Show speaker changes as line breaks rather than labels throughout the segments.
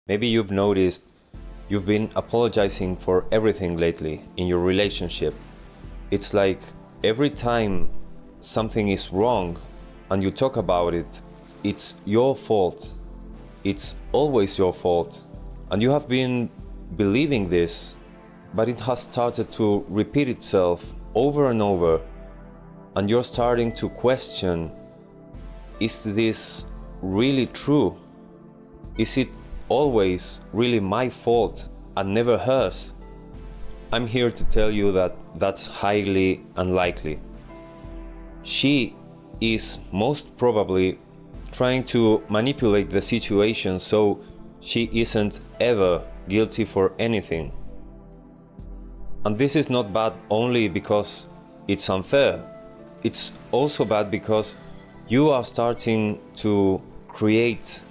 Maybe you've noticed you've been apologizing for everything lately in your relationship. It's like every time something is wrong and you talk about it, it's your fault. It's always your fault. And you have been believing this, but it has started to repeat itself over and over. And you're starting to question, is this really true? Is it always really my fault and never hers? I'm here to tell you that that's highly unlikely. She is most probably trying to manipulate the situation so she isn't ever guilty for anything. And this is not bad only because it's unfair. It's also bad because you are starting to create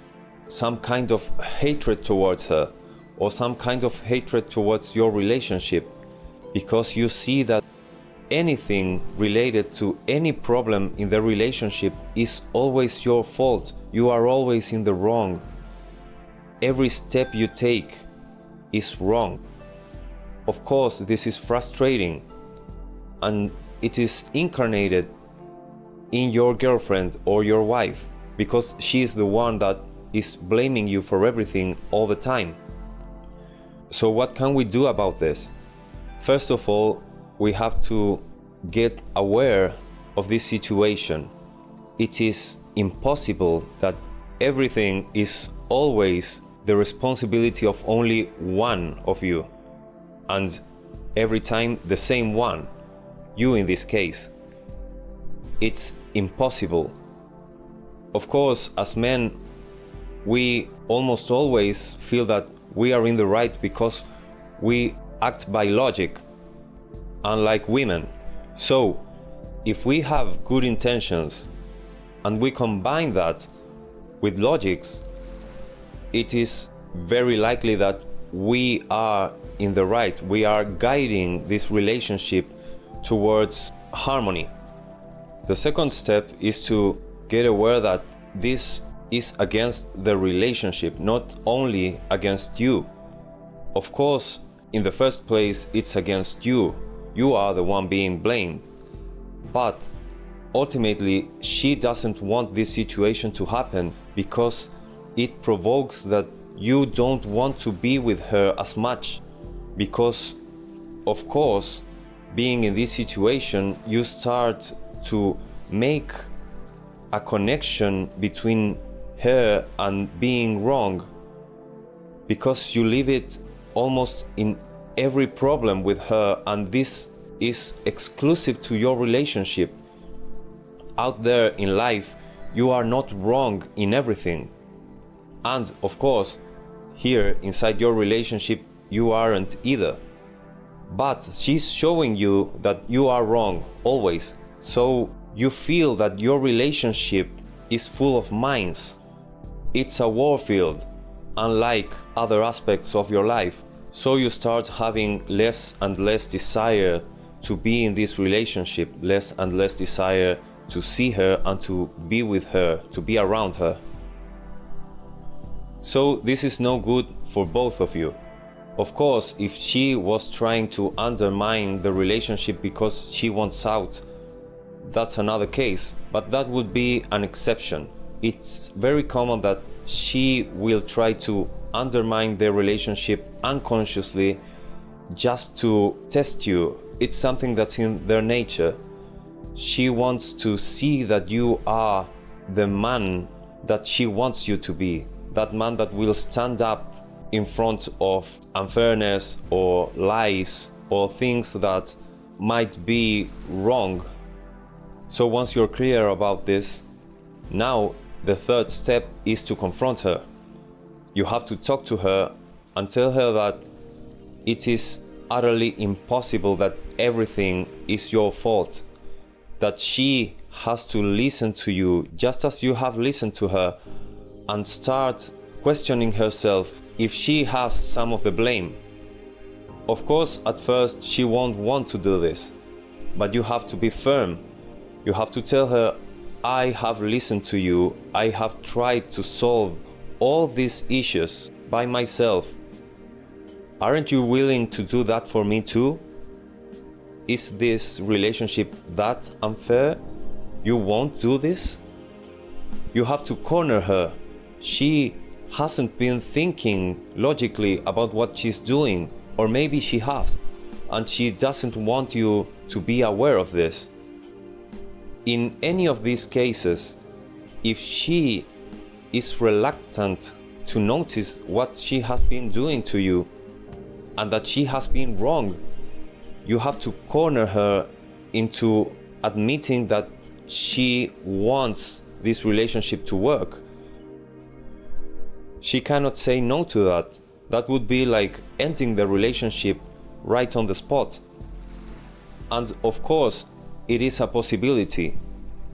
some kind of hatred towards her or some kind of hatred towards your relationship because you see that anything related to any problem in the relationship is always your fault. You are always in the wrong. Every step you take is wrong. Of course, this is frustrating and it is incarnated in your girlfriend or your wife because she is the one that is blaming you for everything all the time. So what can we do about this? First of all, we have to get aware of this situation. It is impossible that everything is always the responsibility of only one of you, and every time the same one, you in this case. It's impossible. Of course, as men, we almost always feel that we are in the right because we act by logic, unlike women. So, if we have good intentions and we combine that with logics, it is very likely that we are in the right. We are guiding this relationship towards harmony. The second step is to get aware that this is against the relationship, not only against you. Of course, in the first place, it's against you. You are the one being blamed. But ultimately, she doesn't want this situation to happen because it provokes that you don't want to be with her as much. Because, of course, being in this situation, you start to make a connection between her and being wrong, because you leave it almost in every problem with her, and this is exclusive to your relationship. Out there in life, you are not wrong in everything. And of course, here inside your relationship, you aren't either. But she's showing you that you are wrong always. So you feel that your relationship is full of mines. It's a warfield, unlike other aspects of your life. So you start having less and less desire to be in this relationship, less and less desire to see her and to be with her, to be around her. So this is no good for both of you. Of course, if she was trying to undermine the relationship because she wants out, that's another case, but that would be an exception. It's very common that she will try to undermine their relationship unconsciously just to test you. It's something that's in their nature. She wants to see that you are the man that she wants you to be, that man that will stand up in front of unfairness or lies or things that might be wrong. So once you're clear about this, now the third step is to confront her. You have to talk to her and tell her that it is utterly impossible that everything is your fault, that she has to listen to you just as you have listened to her, and start questioning herself if she has some of the blame. Of course, at first she won't want to do this, but you have to be firm. You have to tell her, I have listened to you, I have tried to solve all these issues by myself. Aren't you willing to do that for me too? Is this relationship that unfair? You won't do this? You have to corner her. She hasn't been thinking logically about what she's doing, or maybe she has, and she doesn't want you to be aware of this. In any of these cases, if she is reluctant to notice what she has been doing to you and that she has been wrong, you have to corner her into admitting that she wants this relationship to work. She cannot say no to that. That would be like ending the relationship right on the spot. And of course, it is a possibility.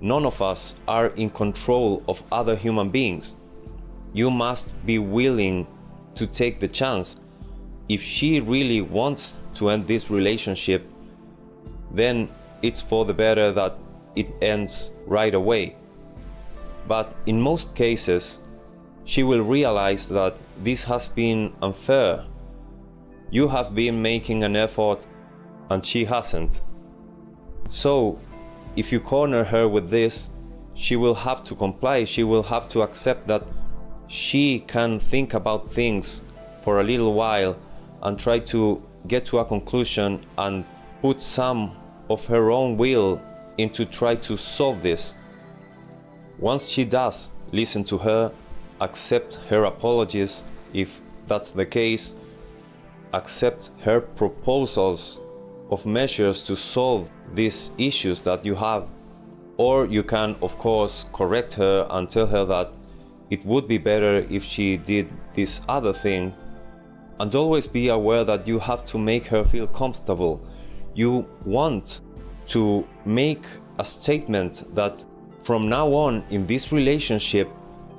None of us are in control of other human beings. You must be willing to take the chance. If she really wants to end this relationship, then it's for the better that it ends right away. But in most cases, she will realize that this has been unfair. You have been making an effort and she hasn't. So, if you corner her with this, she will have to comply. She will have to accept that she can think about things for a little while and try to get to a conclusion and put some of her own will into try to solve this. Once she does, listen to her, accept her apologies if that's the case, accept her proposals of measures to solve these issues that you have. Or you can, of course, correct her and tell her that it would be better if she did this other thing. And always be aware that you have to make her feel comfortable. You want to make a statement that from now on in this relationship,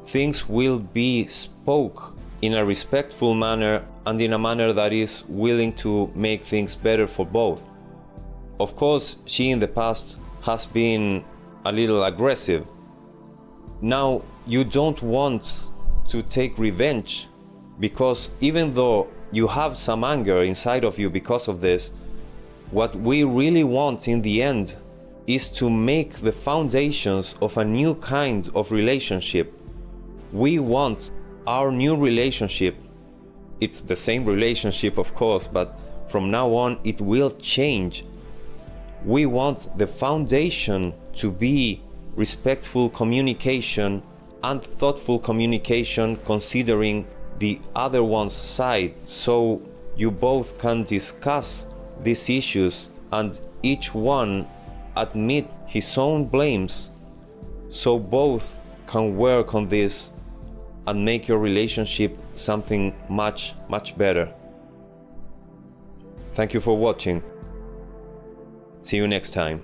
things will be spoke in a respectful manner and in a manner that is willing to make things better for both. Of course, she in the past has been a little aggressive. Now, you don't want to take revenge, because even though you have some anger inside of you because of this, what we really want in the end is to make the foundations of a new kind of relationship. We want our new relationship, it's the same relationship of course, but from now on it will change. We want the foundation to be respectful communication and thoughtful communication, considering the other one's side, so you both can discuss these issues and each one admit his own blames, so both can work on this and make your relationship something much, much better. Thank you for watching. See you next time.